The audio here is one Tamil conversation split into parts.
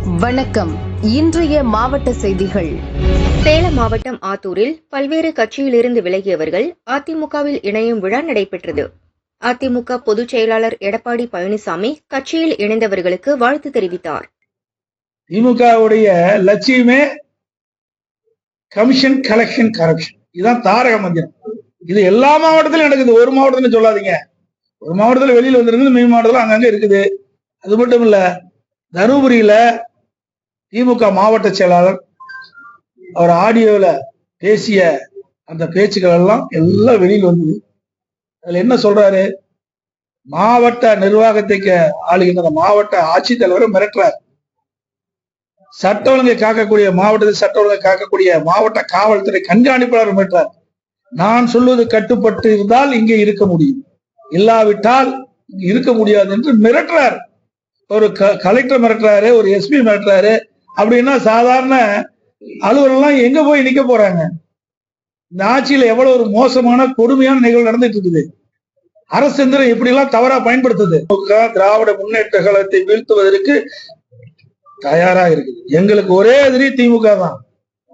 வணக்கம். இன்றைய மாவட்ட செய்திகள். சேலம் மாவட்டம் ஆத்தூரில் பல்வேறு கட்சியிலிருந்து விலகியவர்கள் அதிமுகவில் இணையும் விழா நடைபெற்றது. அதிமுக பொதுச் செயலாளர் எடப்பாடி பழனிசாமி கட்சியில் இணைந்தவர்களுக்கு வாழ்த்து தெரிவித்தார். திமுகவுடைய லட்சியமே கமிஷன், கலெக்ஷன், கரப்ஷன். இதுதான் தாரக மந்திரம். இது எல்லா மாவட்டத்திலும் நடக்குது. ஒரு மாவட்டத்துல சொல்லாதீங்க. ஒரு மாவட்டத்துல வெளியில வந்துருக்கு, மீன் மாவட்டத்துல அங்கங்க இருக்குது. அது மட்டும் இல்ல, தருமபுரியில திமுக மாவட்ட செயலாளர் அவர் ஆடியோல பேசிய அந்த பேச்சுக்கள் எல்லாம் வெளியில் வந்தது. அதுல என்ன சொல்றாரு? மாவட்ட நிர்வாகத்துக்கு ஆளுகின்ற மாவட்ட ஆட்சித்தலைவரை மிரட்டுறார். சட்ட ஒழுங்கை காக்கக்கூடிய மாவட்டத்தில் சட்ட ஒழுங்கை காக்கக்கூடிய மாவட்ட காவல்துறை கண்காணிப்பாளர் மிரட்டுறார். நான் சொல்வது கட்டுப்பட்டு இருந்தால் இங்கே இருக்க முடியும், இல்லாவிட்டால் இருக்க முடியாது என்று மிரட்டுறார். ஒரு கலெக்டர் மிரட்டுறாரு, ஒரு எஸ்பி மிரட்டுறாரு. அப்படின்னா சாதாரண அலுவலெல்லாம் எங்க போய் நிக்க போறாங்க? இந்த ஆட்சியில எவ்வளவு ஒரு மோசமான கொடுமையான நிகழ்வு நடந்துட்டு இருக்குது. அரசு எந்திரம் எப்படி எல்லாம் தவறா பயன்படுத்துது. திராவிட முன்னேற்ற கழகத்தை வீழ்த்துவதற்கு தயாரா இருக்குது. எங்களுக்கு ஒரே எதிரி திமுக தான்.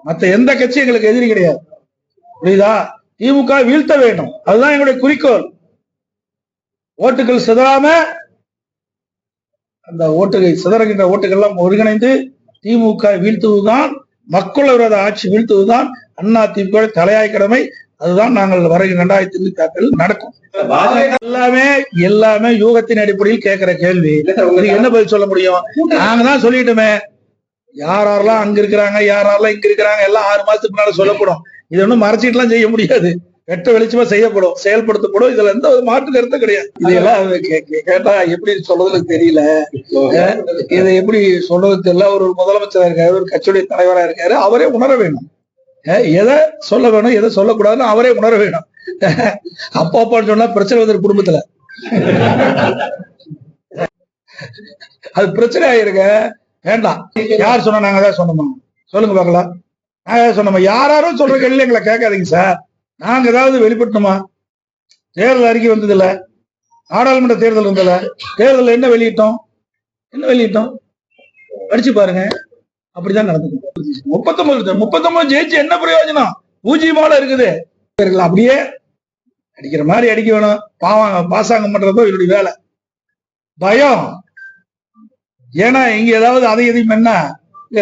மற்ற எந்த கட்சி எங்களுக்கு எதிரி கிடையாது. புரியுதா? திமுக வீழ்த்த வேண்டும், அதுதான் எங்களுடைய குறிக்கோள். ஓட்டுகள் சிதறாம, அந்த சிதறுகின்ற ஓட்டுகள் எல்லாம் ஒருங்கிணைந்து திமுக வீழ்த்துவதுதான், மக்கள் விரோத ஆட்சி வீழ்த்துவதுதான் அண்ணா திமுக தலையாய் கடமை. அதுதான் நாங்கள் வருகிற 2026 நடக்கும். எல்லாமே யூகத்தின் அடிப்படையில் கேட்கிற கேள்வி. என்ன பதில் சொல்ல முடியும்? நாங்க தான் சொல்லிட்டோமே, யாரெல்லாம் அங்க இருக்கிறாங்க, யாரெல்லாம் இங்க இருக்கிறாங்க, எல்லாம் 6 மாசத்துக்கு முன்னால சொல்லப்படும். இது ஒன்றும் மறைச்சிட்டு எல்லாம் செய்ய முடியாது. வெட்ட வெளிச்சமா செய்யப்படும், செயல்படுத்தப்படும். இதுல எந்த ஒரு மாற்று கருத்து கிடையாது. இதெல்லாம் கேட்டா எப்படி சொல்றதுன்னு தெரியல. இதை எப்படி சொல்றது தெரியல. ஒரு முதலமைச்சரா இருக்காரு, ஒரு கட்சியுடைய தலைவரா இருக்காரு. அவரே உணர வேணும் எதை சொல்ல வேணும், எதை சொல்லக்கூடாதுன்னு அவரே உணர வேணும். அப்பா அப்பான்னு சொன்னா பிரச்சனை வந்து குடும்பத்துல அது பிரச்சனை ஆயிருங்க. வேண்டாம். யார் சொன்னா? நாங்க தான் சொன்னோமா? சொல்லுங்க பாக்கலாம். நாங்க சொன்னோமா? யாரும் சொல்ற கேள்வி எங்களை கேட்காதீங்க சார். நாங்க ஏதாவது வெளிப்பட்டோமா? தேர்தல் அறிக்கை வந்தது இல்ல, நாடாளுமன்ற தேர்தல் இருந்தல, தேர்தல் என்ன வெளியிட்டோம்? படிச்சு பாருங்க. அப்படிதான் நடந்தது. 39 ஜெயிச்சு என்ன பிரயோஜனம்? பூஜ்ஜியமால இருக்குது. அப்படியே அடிக்கிற மாதிரி அடிக்க வேணும். பாசாங்கம் பண்றதோ என்னுடைய வேலை. பயம். ஏன்னா இங்க ஏதாவது அதை எதையும் என்ன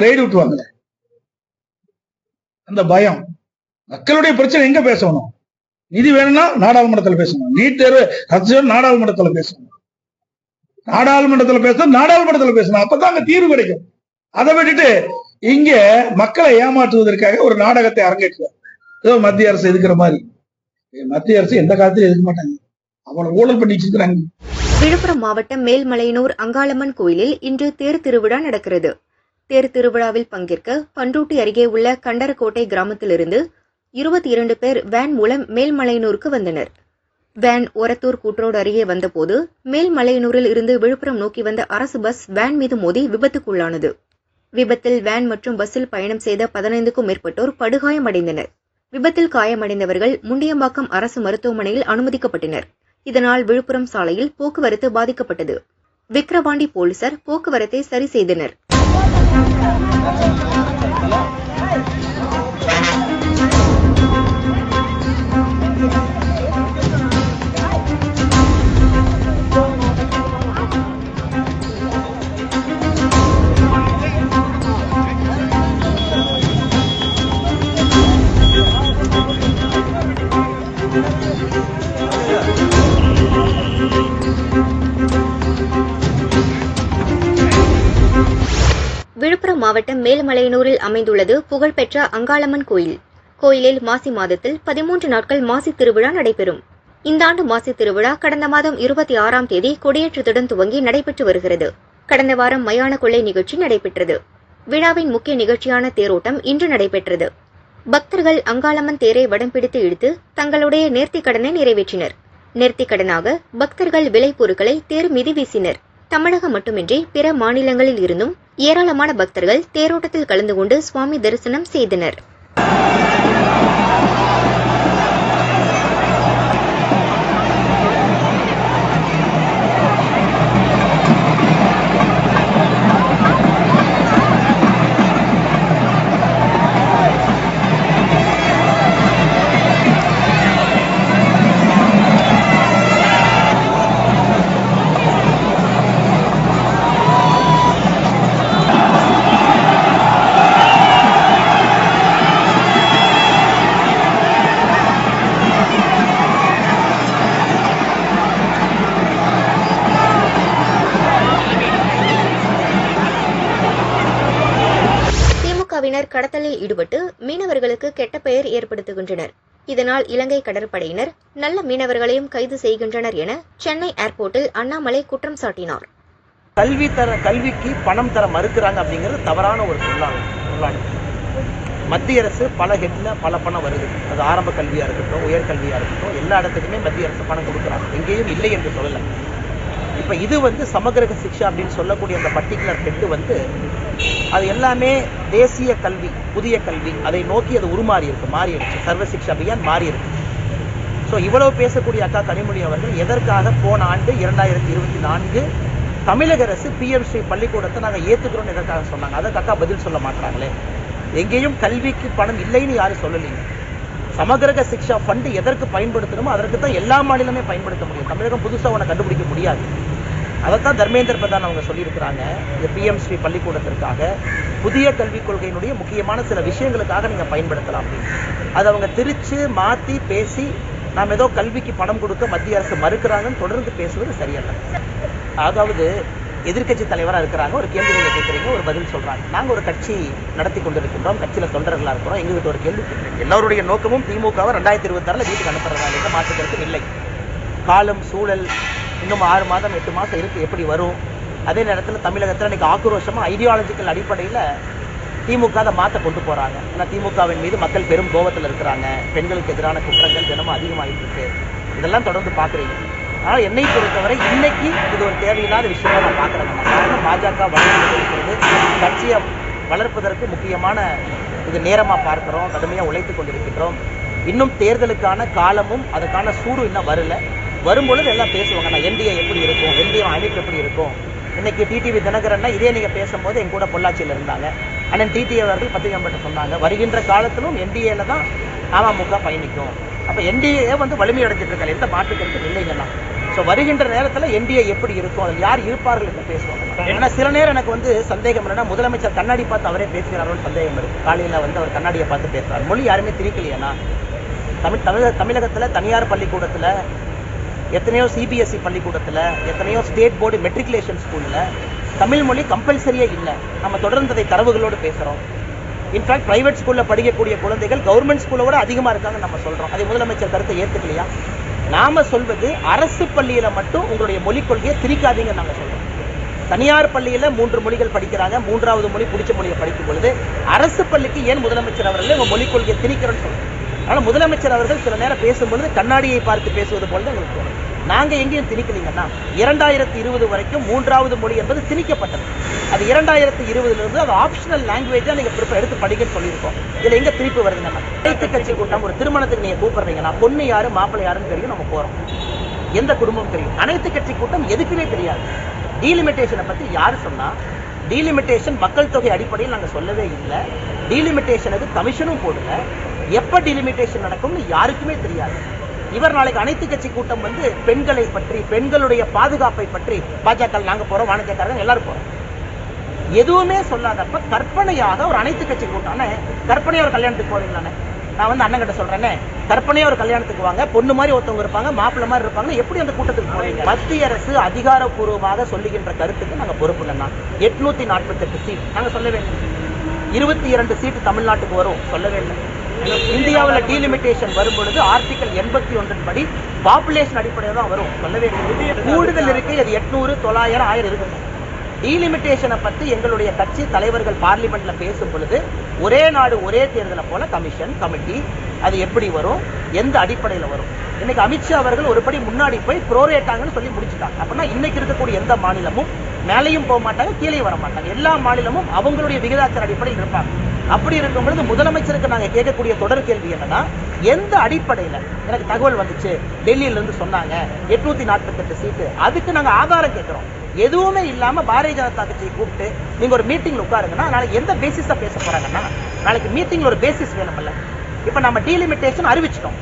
ரைடு விட்டுவாங்க. அந்த பயம். மக்களுடைய பிரச்சனை எங்க பேசணும்? நிதி வேணும்னா நாடாளுமன்றத்தில் பேசணும். நீட் தேர்வு நாடாளுமன்றத்தில் பேசணும். நாடாளுமன்றத்தில் பேசணும். அப்பதான் அங்க தீர்வு கிடைக்கும். அதை விட்டுட்டு இங்க மக்களை ஏமாற்றுவதற்காக ஒரு நாடகத்தை அரங்கேற்றுவார். ஏதோ மத்திய அரசு எதுக்குற மாதிரி. மத்திய அரசு எந்த காலத்திலும் எதுக்க மாட்டாங்க. அவ்வளவு ஊழல் பண்ணி வச்சிருக்கிறாங்க. விழுப்புரம் மாவட்டம் மேல்மலையனூர் அங்காளம்மன் கோயிலில் இன்று தேர் திருவிழா நடக்கிறது. தேர் திருவிழாவில் பங்கேற்க பண்ருட்டி அருகே உள்ள கண்டரக்கோட்டை கிராமத்திலிருந்து 22 பேர் வேன் மூலம் மேல்மலையனூருக்கு வந்தனர். வேன் ஒரத்தூர் கூட்ரோடு அருகே வந்தபோது மேல்மலையனூரில் இருந்து விழுப்புரம் நோக்கி வந்த அரசு பஸ் வேன் மீது மோதி விபத்துக்குள்ளானது. விபத்தில் வேன் மற்றும் பஸ்ஸில் பயணம் செய்த 15க்கும் மேற்பட்டோர் படுகாயமடைந்தனர். விபத்தில் காயமடைந்தவர்கள் முண்டியம்பாக்கம் அரசு மருத்துவமனையில் அனுமதிக்கப்பட்டனர். இதனால் விழுப்புரம் சாலையில் போக்குவரத்து பாதிக்கப்பட்டது. விக்கிரவாண்டி போலீசார் போக்குவரத்தை சரி செய்தனர். விழுப்புரம் மாவட்டம் மேல்மலையனூரில் அமைந்துள்ளது புகழ்பெற்ற அங்காளம்மன் கோயில். கோயிலில் மாசி மாதத்தில் 13 நாட்கள் மாசி திருவிழா நடைபெறும். இந்த ஆண்டு மாசி திருவிழா கடந்த மாதம் 26ஆம் தேதி கொடியேற்றத்துடன் துவங்கி நடைபெற்று வருகிறது. கடந்த வாரம் மயான கொள்ளை நிகழ்ச்சி நடைபெற்றது. விழாவின் முக்கிய நிகழ்ச்சியான தேரோட்டம் இன்று நடைபெற்றது. பக்தர்கள் அங்காளம்மன் தேரை வடம் பிடித்து இழுத்து தங்களுடைய நேர்த்திக்கடனை நிறைவேற்றினர். நேர்த்திக்கடனாக பக்தர்கள் விளைபொருட்களை தேர் மீது வீசினர். தமிழகம் மட்டுமின்றி பிற மாநிலங்களில் இருந்தும் ஏராளமான பக்தர்கள் தேரோட்டத்தில் கலந்து கொண்டு சுவாமி தரிசனம் செய்தனர். தரப்பினர் கடத்தலில் ஈடுபட்டு மீனவர்களுக்கு கெட்ட பெயர் ஏற்படுத்துகின்றனர். இதனால் இலங்கை கடற்படையினர் நல்ல மீனவர்களையும் கைது செய்கின்றனர் என சென்னை ஏர்போர்ட்டில் அண்ணாமலை குற்றம் சாட்டினார். கல்விக்கு பணம் தர மறுக்கிறாங்க அப்படிங்கிறது தவறான ஒரு சொல்லாங்க. மத்திய அரசு பல ஹெட்ல பல பணம் வருது. அது ஆரம்ப கல்வியா இருக்கட்டும், உயர்கல்வியா இருக்கட்டும், எல்லா இடத்துக்குமே மத்திய அரசு பணம் கொடுக்குறாங்க. எங்கேயும் இல்லை என்று சொல்லல. இப்ப இது சமகிரக சிக்ஷா அப்படின்னு சொல்லக்கூடிய அந்த பர்டிகுலர் ஹெட் அது எல்லாமே தேசிய கல்வி, புதிய கல்வி, அதை நோக்கி அது மாறிடுச்சு. சர்வ சிக்ஷா அபியான் மாறி இருக்கு. ஸோ இவ்வளவு பேசக்கூடிய அக்கா கனிமொழி அவர்கள் எதற்காக போன ஆண்டு 2024 தமிழக அரசு PMC பள்ளிக்கூடத்தை நாங்கள் ஏத்துக்கிறோம் எதற்காக சொன்னாங்க? அதற்கு அக்கா பதில் சொல்ல மாட்டாங்களே. எங்கேயும் கல்விக்கு பணம் இல்லைன்னு யாரும் சொல்லலைங்க. சமகிரக சிக்ஷா ஃபண்ட் எதற்கு பயன்படுத்தணுமோ அதற்கு தான் எல்லா மாநிலமே பயன்படுத்த முடியும். தமிழகம் புதுசாக ஒன்று கண்டுபிடிக்க முடியாது. அதைத்தான் தர்மேந்திர பிரதான் அவங்க சொல்லியிருக்கிறாங்க. இந்த PMC பள்ளிக்கூடத்திற்காக புதிய கல்விக் கொள்கையினுடைய முக்கியமான சில விஷயங்களுக்காக நீங்க பயன்படுத்தலாம் அப்படின்னு. அதை அவங்க திரிச்சு மாத்தி பேசி நாம் ஏதோ கல்விக்கு பணம் கொடுக்க மத்திய அரசு மறுக்கிறாங்கன்னு தொடர்ந்து பேசுவது சரியல்ல. அதாவது எதிர்கட்சி தலைவராக இருக்கிறாங்க, ஒரு கேள்வி நீங்க கேட்குறீங்க, ஒரு பதில் சொல்றாங்க. நாங்கள் ஒரு கட்சி நடத்தி கொண்டிருக்கின்றோம், கட்சியில் தொண்டர்களாக இருக்கிறோம். எங்ககிட்ட ஒரு கேள்வி கேட்குறீங்க. எல்லாருடைய நோக்கமும் திமுகவை 2026 வீட்டுக்கு அனுப்புறதால எந்த மாற்றுக்கருத்தும் இல்லை. காலம் சூழல் இன்னும் 6 மாதம் 8 மாதம் இருக்கு, எப்படி வரும்? அதே நேரத்தில் தமிழகத்தில் இன்னைக்கு ஆக்ரோஷமா ஐடியாலஜிக்கல் அடிப்படையில் திமுக அதை மாற்ற கொண்டு போறாங்க. ஏன்னா திமுகவின் மீது மக்கள் பெரும் கோபத்தில் இருக்கிறாங்க. பெண்களுக்கு எதிரான குற்றங்கள் தினமும் அதிகமாகிட்டு இருக்கு. இதெல்லாம் தொடர்ந்து பார்க்குறீங்க. ஆனால் என்னை பொறுத்தவரை இன்னைக்கு இது ஒரு தேவையில்லாத விஷயமா நான் பார்க்குறேன். காரணம் பாஜக வளர்ந்து கட்சியை வளர்ப்பதற்கு முக்கியமான இது நேரமாக பார்க்கிறோம். கடுமையாக உழைத்து கொண்டிருக்கின்றோம். இன்னும் தேர்தலுக்கான காலமும் அதுக்கான சூடு இன்னும் வரல. வரும்பொழுது எல்லாம் பேசுவாங்க. நான் NDA எப்படி இருக்கும், NDA அமைப்பு எப்படி இருக்கும். இன்னைக்கு TTV தினகரன்னா இதே நீங்க பேசும்போது என் கூட பொள்ளாச்சியில் இருந்தாங்க. அண்ணன் TTV அவர்கள் பத்திரிகை சொன்னாங்க, வருகின்ற காலத்திலும் NDAல தான் அமமுக பயணிக்கும். அப்ப NDA வலிமை அடைஞ்சிட்டு இருக்காங்க, எந்த மாற்றுக்கிறது இல்லைங்கன்னா. ஸோ வருகின்ற நேரத்தில் NDA எப்படி இருக்கும், அதில் யார் இருப்பார்கள் என்று பேசுவாங்க. ஏன்னா சில நேரம் எனக்கு சந்தேகம் என்னன்னா, முதலமைச்சர் கண்ணாடி பார்த்து அவரே பேசுகிறார்கள் சந்தேகம் இருக்கு. காலையில் அவர் கண்ணாடியை பார்த்து பேசுறாரு. மொழி யாருமே திரிக்கலையா? தமிழகத்தில் தனியார் பள்ளிக்கூடத்தில் எத்தனையோ CBSE பள்ளிக்கூடத்தில், எத்தனையோ ஸ்டேட் போர்டு மெட்ரிகுலேஷன் ஸ்கூலில் தமிழ் மொழி கம்பல்சரியே இல்லை. நம்ம தொடர்ந்து அதை தரவுகளோடு பேசுகிறோம். இன்ஃபேக்ட் பிரைவேட் ஸ்கூலில் படிக்கக்கூடிய குழந்தைகள் கவர்மெண்ட் ஸ்கூலை விட அதிகமாக இருக்காங்க நம்ம சொல்கிறோம். அதை முதலமைச்சர் கருத்தை ஏற்றுக்கலையா? நாம சொல்வது அரசு பள்ளியில மட்டும் உங்களுடைய மொழிக் கொள்கையை திரிக்காதீங்க நாங்க சொல்றோம். தனியார் பள்ளியில 3 மொழிகள் படிக்கிறாங்க, 3வது மொழி பிடிச்ச மொழியை படிக்கும் பொழுது அரசு பள்ளிக்கு ஏன் முதலமைச்சர் அவர்களே உங்க மொழிக் கொள்கையை திணிக்கிறோன்னு சொல்றோம். ஆனால் முதலமைச்சர் அவர்கள் சில நேரம் பேசும்பொழுது கண்ணாடியை பார்த்து பேசுவது போல தான் எங்களுக்கு தோணும். நாங்க எங்கேயும் திணிக்கலீங்கன்னா 2020 வரைக்கும் 3வது மொழி என்பது திணிக்கப்பட்டது. அது 2020 அது ஆப்ஷனல் லாங்குவேஜா நீங்க எடுத்து படிக்கன்னு சொல்லியிருக்கோம். இதுல எங்க திருப்பி வருதுன்னா, அனைத்து கட்சி கூட்டம் ஒரு திருமணத்துக்கு நீங்க கூப்பிடுறீங்கன்னா பொண்ணு யாரு மாப்பிள்ளை யாருன்னு தெரியும், நம்ம போறோம். எந்த குடும்பம் தெரியும். அனைத்து கட்சி கூட்டம் எதுக்குமே தெரியாது. டீலிமிட்டேஷனை பத்தி யாரு சொன்னா? டீலிமிட்டேஷன் மக்கள் தொகை அடிப்படையில் நாங்க சொல்லவே இல்லை. டீலிமிட்டேஷனுக்கு கமிஷனும் போடல. எப்ப டீலிமிட்டேஷன் நடக்கும்னு யாருக்குமே தெரியாது. இவர் நாளைக்கு அனைத்து கட்சி கூட்டம் பெண்களை பற்றி, பெண்களுடைய பாதுகாப்பை பற்றி, பாஜக நாங்க போறோம், வாணிஜக்காரங்க எல்லாரும் போறோம், எதுவுமே சொல்லாதப்ப கற்பனையாக ஒரு அனைத்து கட்சி கூட்டம். கற்பனையா ஒரு கல்யாணத்துக்கு போவீங்களானே? நான் அண்ணன் கிட்ட சொல்றேனே, கற்பனையா ஒரு கல்யாணத்துக்கு வாங்க, பொண்ணு மாதிரி ஒருத்தவங்க இருப்பாங்க, மாப்பிள்ளை மாதிரி இருப்பாங்க, எப்படி அந்த கூட்டத்துக்கு போவீங்க? மத்திய அரசு அதிகாரப்பூர்வமாக சொல்லுகின்ற கருத்துக்கு நாங்க பொறுப்பு இல்லைன்னா 848 சீட் நாங்க சொல்லவே இல்லை. 22 சீட்டு தமிழ்நாட்டுக்கு வரும் சொல்லவே இல்லை. இந்தியாவில் டீலிமிட்டேஷன் வரும்பொழுது ஆர்டிகல் 81 படி பாப்புலேஷன் அடிப்படையில் தான் வரும் சொல்லவே இல்லை. கூடுதல் இருக்கு, அது 800, 900, 1000 இருக்கு. டீலிமிட்டேஷனை பத்தி எங்களுடைய கட்சி தலைவர்கள் பார்லிமெண்ட்ல பேசும் பொழுது ஒரே நாடு ஒரே தேர்தலை போல கமிஷன் கமிட்டி அது எப்படி வரும், எந்த அடிப்படையில் வரும். இன்னைக்கு அமித்ஷா அவர்கள் ஒரு படி முன்னாடி போய் ப்ரோரேட்டாங்கன்னு சொல்லி முடிச்சுட்டாங்க. அப்படின்னா இன்னைக்கு இருக்கக்கூடிய எந்த மாநிலமும் மேலையும் போக மாட்டாங்க, கீழே வர மாட்டாங்க. எல்லா மாநிலமும் அவங்களுடைய விகிதாச்சார அடிப்படையில் இருப்பாங்க. அப்படி இருக்கும் பொழுது முதலமைச்சருக்கு நாங்க கேட்கக்கூடிய தொடர் கேள்வி என்னன்னா, எந்த அடிப்படையில எனக்கு தகவல் வந்துச்சு, டெல்லியில இருந்து சொன்னாங்க 848 சீட்டு, அதுக்கு நாங்க ஆதாரம் கேட்கிறோம். எதுவுமே இல்லாம பாரதிய ஜனதா கட்சியை கூப்பிட்டு நீங்க ஒரு மீட்டிங்ல உட்காருங்கன்னா நாளைக்கு எந்த பேசிஸா பேச போறாங்கன்னா, நாளைக்கு மீட்டிங்ல ஒரு பேசிஸ் வேணும்ல. இப்ப நம்ம டீலிமிட்டேஷன் அறிவிச்சிட்டோம்,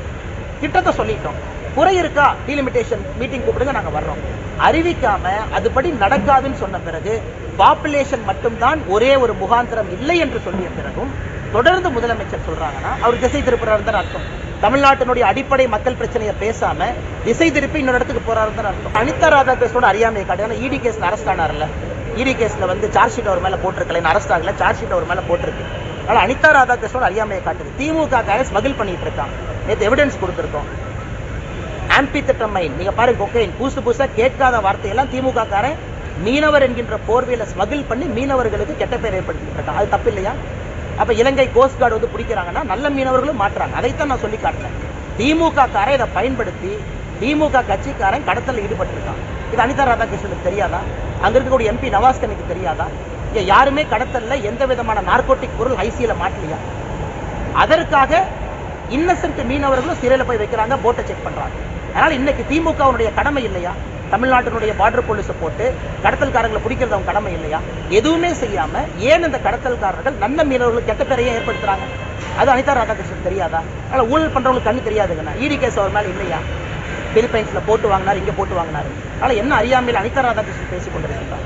திட்டத்தை சொல்லிட்டோம், குறை இருக்கா டீலிமிட்டேஷன் மீட்டிங் கூப்பிடுங்க நாங்க வர்றோம். அறிவிக்காம அதுபடி நடக்காதுன்னு சொன்ன பிறகு, பாப்புலேஷன் மட்டும்தான் ஒரே ஒரு முகாந்திரம் இல்லை என்று சொல்லிய பிறகும் தொடர்ந்து முதலமைச்சர் சொல்றாங்கன்னா அவர் திசை திருப்புறாரு தான் அர்த்தம். தமிழ்நாட்டினுடைய அடிப்படை மக்கள் பிரச்சனையை பேசாம திசை திருப்பி இன்னொரு இடத்துக்கு போறாரு தான் அர்த்தம். அனிதா ராதாகிருஷ்ணோட அறியாமை காட்டு. ED கேஸ்ல அரெஸ்ட் ஆனார்ல, ED கேஸ்ல சார்ஜ் ஷீட் அவர் மேல போட்டிருக்கல, அரெஸ்ட் ஆகல, சார்ஜ் ஷீட் அவர் மேல போட்டிருக்கு. அதனால அனிதா ராதாகிருஷ்ணன் அறியாமையை காட்டுது. திமுக ஸ்மகிள் பண்ணிட்டு இருக்கான். நேற்று எவிடன்ஸ் கொடுத்துருக்கோம். ஆம்பித்தட்டமைன் நீங்க பாருங்க, கொக்கைன் புதுசா கேட்காத வார்த்தையெல்லாம் திமுக காரன் மீனவர் என்கின்ற போர்வையில ஸ்மகிள் பண்ணி மீனவர்களுக்கு கெட்ட பேர் ஏற்படுத்திட்டு இருக்கான். அது தப்பு இல்லையா? அப்ப இலங்கை கோஸ்ட் கார்டு வந்து பிடிக்கிறாங்கன்னா நல்ல மீனவர்களும் மாற்றாங்க. அதைத்தான் நான் சொல்லி காட்டினேன். திமுக காரன் இதை பயன்படுத்தி திமுக கட்சிக்காரன் கடத்தல ஈடுபட்டிருக்கான். இது அனிதா ராதாகிருஷ்ணனுக்கு தெரியாதா? அங்க இருக்கக்கூடிய எம்பி நவாஸ்கனுக்கு தெரியாதா? இங்க யாருமே கடத்தல்ல எந்த விதமான நார்கோட்டிக் பொருள் ஐசியில மாட்டலையா? அதற்காக இன்னசென்ட் மீனவர்களும் சிறையில போய் வைக்கிறாங்க, போட்டை செக் பண்றாங்க. அதனால இன்னைக்கு திமுகவுடைய கடமை இல்லையா? தமிழ்நாட்டினுடைய பார்டர் போலீஸை போட்டு கடத்தல்காரங்களை பிடிக்கிறது அவங்க கடமை இல்லையா? எதுவுமே செய்யாம ஏன் இந்த கடத்தல்காரர்கள் நல்ல மீனவர்களுக்கு கெட்ட பேரையே ஏற்படுத்துறாங்க? அது அனிதா ராதாகிருஷ்ணன் தெரியாதா? அதனால ஊழல் பண்றவங்களுக்கு கண்ணு தெரியாதுங்கண்ணா. இடி கேஸ் அவர் மேல இல்லையா? பிலிப்பைன்ஸ்ல போட்டு வாங்கினார், இங்க போட்டு வாங்கினாரு. அதனால என்ன அறியாமையில் அனிதா ராதாகிருஷ்ணன் பேசிக் கொண்டிருக்கிறார்.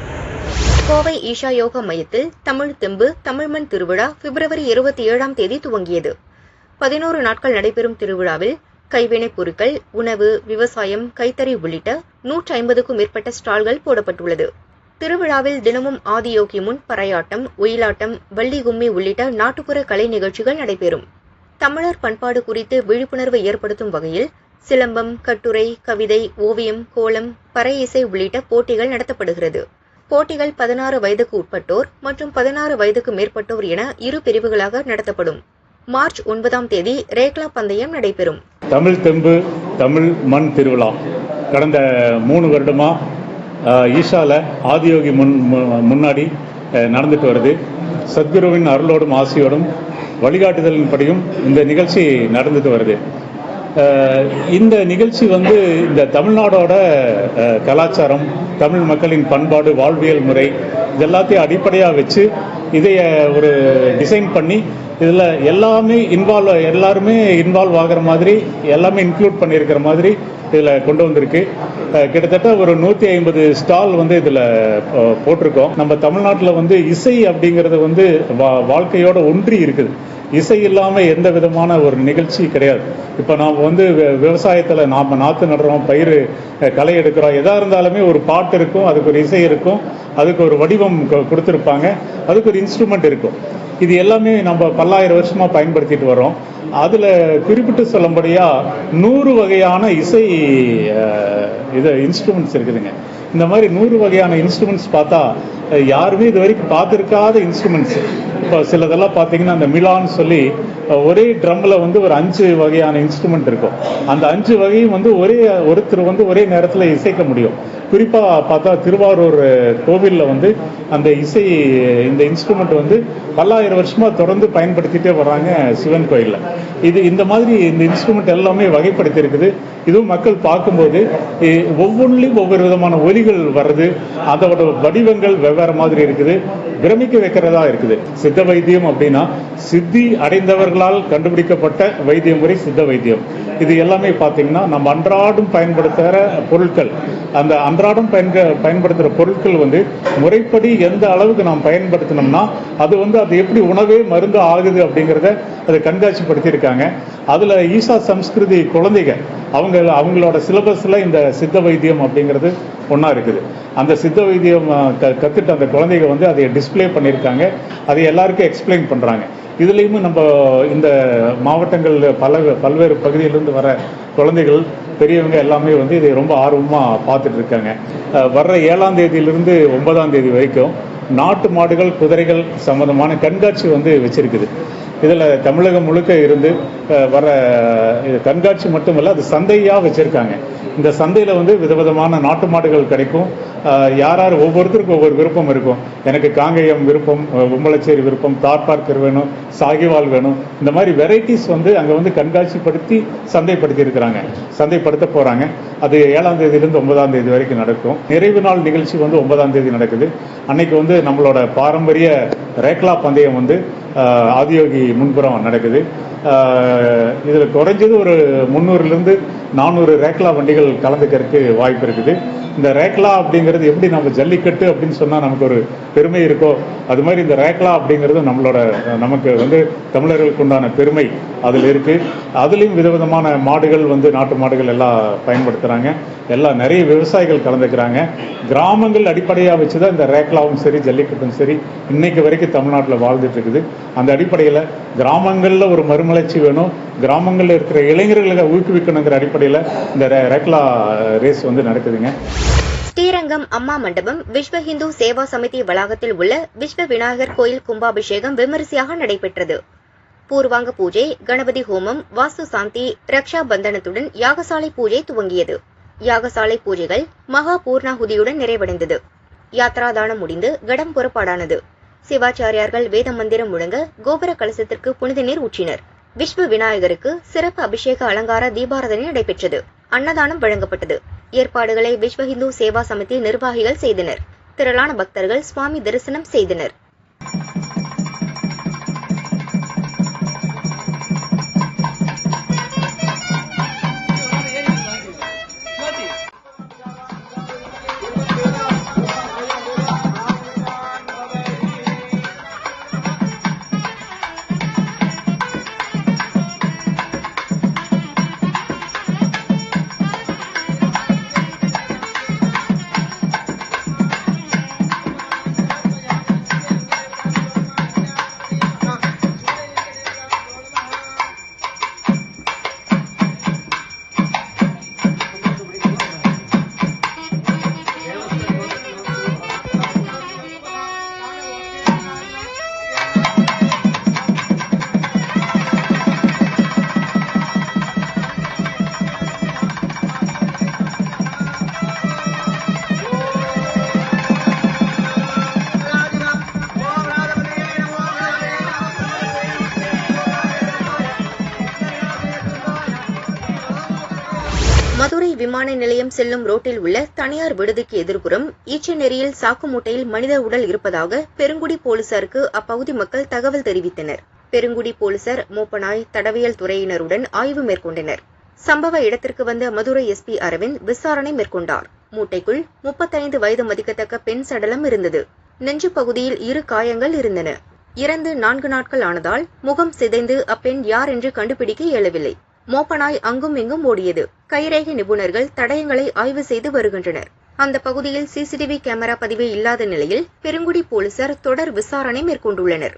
கோவை ஈஷா யோகா மையத்தில் தமிழ் தெம்பு தமிழ்மண் திருவிழா பிப்ரவரி 27ஆம் தேதி துவங்கியது. 11 நாட்கள் நடைபெறும் திருவிழாவில் கைவினைப் பொருட்கள், உணவு, விவசாயம், கைத்தறி உள்ளிட்ட 150க்கும் மேற்பட்ட ஸ்டால்கள் போடப்பட்டுள்ளது. திருவிழாவில் தினமும் ஆதியோகி முன் பறையாட்டம், ஒயிலாட்டம், வள்ளி கும்மி உள்ளிட்ட நாட்டுப்புற கலை நிகழ்ச்சிகள் நடைபெறும். தமிழர் பண்பாடு குறித்து விழிப்புணர்வு ஏற்படுத்தும் வகையில் சிலம்பம், கட்டுரை, கவிதை, ஓவியம், கோலம், பறை இசை உள்ளிட்ட போட்டிகள் நடத்தப்படுகிறது. போட்டிகள் 16 வயதுக்கு உட்பட்டோர் மற்றும் 16 வயதுக்கு மேற்பட்டோர் என 2 பிரிவுகளாக நடத்தப்படும். மார்ச் 9ஆம் தேதி ரேக்லா பந்தயம் நடைபெறும். தமிழ் தெம்பு தமிழ் மண் திருவிழா கடந்த 3 வருடமா ஈஷால ஆதியோகி முன்னாடி நடந்துட்டு வருது. சத்குருவின் அருளோடும் ஆசியோடும் வழிகாட்டுதலின்படியும் இந்த நிகழ்ச்சி நடந்துட்டு வருது. இந்த நிகழ்ச்சி வந்து இந்த தமிழ்நாடோட கலாச்சாரம், தமிழ் மக்களின் பண்பாடு, வாழ்வியல் முறை இதெல்லாத்தையும் அடிப்படையாக வச்சு இதைய ஒரு டிசைன் பண்ணி இதில் எல்லாருமே இன்வால்வ் ஆகிற மாதிரி, எல்லாமே இன்க்ளூட் பண்ணியிருக்கிற மாதிரி இதில் கொண்டு வந்திருக்கு. கிட்டத்தட்ட ஒரு 150 ஸ்டால் வந்து இதில் போட்டிருக்கோம். நம்ம தமிழ்நாட்டில் வந்து இசை அப்படிங்கிறது வந்து வாழ்க்கையோட ஒன்றி இருக்குது. இசை இல்லாமல் எந்த விதமான ஒரு நிகழ்ச்சி கிடையாது. இப்போ நாம் வந்து விவசாயத்தில் நாம் நாற்று நடுறோம், பயிர் களை எடுக்கிறோம், எதாக இருந்தாலுமே ஒரு பாட்டு இருக்கும், அதுக்கு ஒரு இசை இருக்கும், அதுக்கு ஒரு வடிவம் கொடுத்துருப்பாங்க, அதுக்கு ஒரு இன்ஸ்ட்ருமெண்ட் இருக்கும். இது எல்லாமே நம்ம பல்லாயிரம் வருஷமா பயன்படுத்திட்டு வரோம். அதுல குறிப்பிட்டு சொல்லும்படியா 100 வகையான இசை இன்ஸ்ட்ருமெண்ட்ஸ் இருக்குதுங்க. இந்த மாதிரி 100 வகையான இன்ஸ்ட்ருமெண்ட்ஸ் பார்த்தா யாருமே இது வரைக்கும் பார்த்துருக்காத இன்ஸ்ட்ருமெண்ட்ஸ். இப்போ சிலதெல்லாம் பார்த்தீங்கன்னா அந்த மிலான்னு சொல்லி ஒரே ட்ரம்ல வந்து ஒரு 5 வகையான இன்ஸ்ட்ருமெண்ட் இருக்கும். அந்த 5 வகையும் வந்து ஒருத்தர் வந்து ஒரே நேரத்தில் இசைக்க முடியும். குறிப்பாக பார்த்தா திருவாரூர் கோவிலில் வந்து அந்த இந்த இன்ஸ்ட்ருமெண்ட் வந்து பல்லாயிரம் வருஷமா தொடர்ந்து பயன்படுத்திட்டே வர்றாங்க சிவன் கோயிலில். இந்த மாதிரி இந்த இன்ஸ்ட்ருமெண்ட் எல்லாமே வகைப்படுத்தி இருக்குது. இதுவும் மக்கள் பார்க்கும்போது ஒவ்வொன்றிலையும் ஒவ்வொரு விதமான ஒலிகள் வர்றது, அதோட வடிவங்கள் வெவ்வேறு மாதிரி இருக்குது, பிரமிக்க வைக்கிறதா இருக்குது. சித்த வைத்தியம் அப்படின்னா சித்தி அடைந்தவர்களால் கண்டுபிடிக்கப்பட்ட வைத்திய முறை சித்த வைத்தியம். இது எல்லாமே பார்த்தீங்கன்னா நம்ம அன்றாடம் பயன்படுத்துகிற பொருட்கள். அந்த அன்றாடம் பயன்படுத்துகிற பொருட்கள் வந்து முறைப்படி எந்த அளவுக்கு நாம் பயன்படுத்தினோம்னா அது எப்படி உணவே மருந்து ஆகுது அப்படிங்கிறத அதை கண்காட்சிப்படுத்தியிருக்காங்க. அதில் ஈஷா சம்ஸ்கிருதி குழந்தைகள் அவங்களோட சிலபஸ்ல இந்த சித்த வைத்தியம் அப்படிங்கிறது ஒன்றா இருக்குது. அந்த சித்த வைத்தியம் கற்றுட்டு அந்த குழந்தைங்க வந்து அதை டிஸ்பிளே பண்ணியிருக்காங்க, அதை எல்லாருக்கும் எக்ஸ்பிளைன் பண்ணுறாங்க. இதுலேயுமே நம்ம இந்த மாவட்டங்கள் பல்வேறு பகுதியிலிருந்து வர குழந்தைகள், பெரியவங்க எல்லாமே வந்து இதை ரொம்ப ஆர்வமாக பார்த்துட்டு இருக்காங்க. வர்ற 7ஆம் தேதியிலிருந்து 9ஆம் தேதி வரைக்கும் நாட்டு மாடுகள், குதிரைகள் சம்பந்தமான கண்காட்சி வந்து வச்சிருக்குது. இதில் தமிழகம் முழுக்க இருந்து வர கண்காட்சி மட்டுமல்ல, அது சந்தையாக வச்சுருக்காங்க. இந்த சந்தையில் வந்து விதவிதமான நாட்டு மாடுகள் கிடைக்கும். யார் ஒவ்வொருத்தருக்கும் ஒவ்வொரு விருப்பம் இருக்கும். எனக்கு காங்கேயம் விருப்பம், உம்பளச்சேரி விருப்பம், தார்பார்க்கர் வேணும், சாகிவால் வேணும். இந்த மாதிரி வெரைட்டிஸ் வந்து அங்கே வந்து கண்காட்சிப்படுத்தி சந்தைப்படுத்தி இருக்கிறாங்க, சந்தைப்படுத்த போகிறாங்க. அது 7ஆம் தேதியிலிருந்து 9ஆம் தேதி வரைக்கும் நடக்கும். நிறைவு நாள் நிகழ்ச்சி வந்து 9ஆம் தேதி நடக்குது. அன்னைக்கு வந்து நம்மளோட பாரம்பரிய ரேக்லா பந்தயம் வந்து ஆதியோகி முன்புறம் நடக்குது. இதில் குறைஞ்சது ஒரு 300லேருந்து 400 ரேக்லா வண்டிகள் கலந்துக்கிறதுக்கு வாய்ப்பு இருக்குது. இந்த ரேக்லா அப்படிங்கிறது எப்படி நம்ம ஜல்லிக்கட்டு அப்படின்னு சொன்னால் நமக்கு ஒரு பெருமை இருக்கோ, அது மாதிரி இந்த ரேக்லா அப்படிங்கிறது நமக்கு வந்து தமிழர்களுக்கு உண்டான பெருமை அதில் இருக்குது. அதுலேயும் விதவிதமான மாடுகள் வந்து நாட்டு மாடுகள் எல்லாம் பயன்படுத்துகிறாங்க. எல்லாம் நிறைய விவசாயிகள் கலந்துக்கிறாங்க. கிராமங்கள் அடிப்படையாக வச்சு தான் இந்த ரேக்லாவும் சரி ஜல்லிக்கட்டும் சரி இன்னைக்கு வரைக்கும் தமிழ்நாட்டில் வாழ்ந்துட்டு இருக்குது. அந்த அடிப்படையில் கிராமங்களில் ஒரு மறுமலர்ச்சி வேணும், கிராமங்களில் இருக்கிற இளைஞர்களை ஊக்குவிக்கணுங்கிற அடிப்படையில் இந்த ரேக்லா ரேஸ் வந்து நடக்குதுங்க. ஸ்ரீரங்கம் அம்மா மண்டபம் விஸ்வ இந்து சேவா சமிதி வளாகத்தில் உள்ள விஸ்வ விநாயகர் கோயில் கும்பாபிஷேகம் விமரிசையாக நடைபெற்றது. பூர்வாங்க பூஜை, கணபதி ஹோமம், வாஸ்து சாந்தி, ரக்ஷா பந்தனத்துடன் யாகசாலை பூஜை துவங்கியது. யாகசாலை பூஜைகள் மகா பூர்ணாகுதியுடன் நிறைவடைந்தது. யாத்ராதானம் முடிந்து கடம் புறப்பாடானது. சிவாச்சாரியார்கள் வேத மந்திரம் முழங்க கோபுர கலசத்திற்கு புனித நீர் ஊற்றினர். விஸ்வ விநாயகருக்கு சிறப்பு அபிஷேக அலங்கார தீபாராதனை நடைபெற்றது. அன்னதானம் வழங்கப்பட்டது. ஏற்பாடுகளை விஸ்வ இந்து சேவா சமிதி நிர்வாகிகள் செய்தனர். திரளான பக்தர்கள் சுவாமி தரிசனம் செய்தனர். மதுரை விமான நிலையம் செல்லும் ரோட்டில் உள்ள தனியார் விடுதிக்கு எதிர்ப்புறம் ஈச்சநெறியில் சாக்கு மூட்டையில் மனித உடல் இருப்பதாக பெருங்குடி போலீசாருக்கு அப்பகுதி மக்கள் தகவல் தெரிவித்தனர். பெருங்குடி போலீசார் மோப்பநாய் தடவியல் துறையினருடன் ஆய்வு மேற்கொண்டனர். சம்பவ இடத்திற்கு வந்த மதுரை எஸ்பி அரவிந்த் விசாரணை மேற்கொண்டார். மூட்டைக்குள் 35 வயது மதிக்கத்தக்க பெண் சடலம் இருந்தது. நெஞ்சு பகுதியில் 2 காயங்கள் இருந்தன. இறந்து 4 நாட்கள் ஆனதால் முகம் சிதைந்து அப்பெண் யார் என்று கண்டுபிடிக்க இயலவில்லை. மோப்பநாய் அங்கும் இங்கும் ஓடியது. கைரேகை நிபுணர்கள் தடயங்களை ஆய்வு செய்து வருகின்றனர். அந்த பகுதியில் சிசிடிவி கேமரா பதிவு இல்லாத நிலையில் பெருங்குடி போலீசார் தொடர் விசாரணை மேற்கொண்டுள்ளனர்.